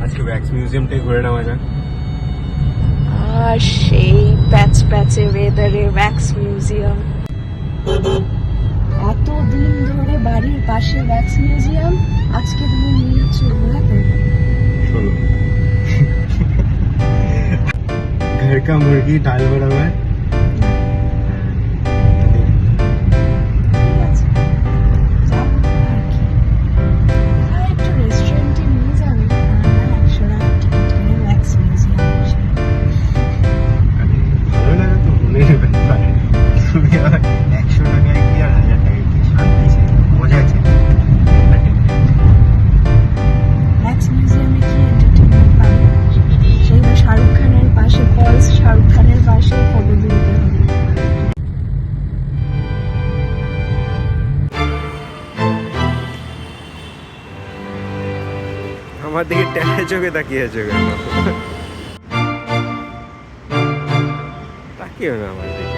আজকে ওয়্যাক্স মিউজিয়ামটাই ঘুরে নেওয়া যাক। আর সেই প্যাচ প্যাচে ওয়েদারে ওয়্যাক্স মিউজিয়াম, এতদিন ধরে বাড়ির পাশে ওয়্যাক্স মিউজিয়াম, আজকে তুমি নিয়ে যাচ্ছ ঘোরাতে। চলো। घर का मुर्गी दाल बराबर। ঠিক আছে, যাবো আর কি। কোথায় একটু রেস্টুরেন্টে নিয়ে যাবে, আমরা 100 টাকা টিকিট করে ওয়্যাক্স মিউজিয়াম বসে। ভালো লাগে তো মনের ব্যাপার। তুমি আর 100 টাকায় কি আর 1000 টাকায় কি শান্তি আছে, মজা আছে। ওয়্যাক্স মিউজিয়ামে কি এন্টারটেনমেন্ট পাবে? সেই তো শাহরুখ খানের পাশে ফলস, শাহরুখ খানের পাশে ফটো তুলতে হবে। আমার দিকে টেনে চোখে তাকিয়ে আছো কেন? তাকিও না আমার দিকে।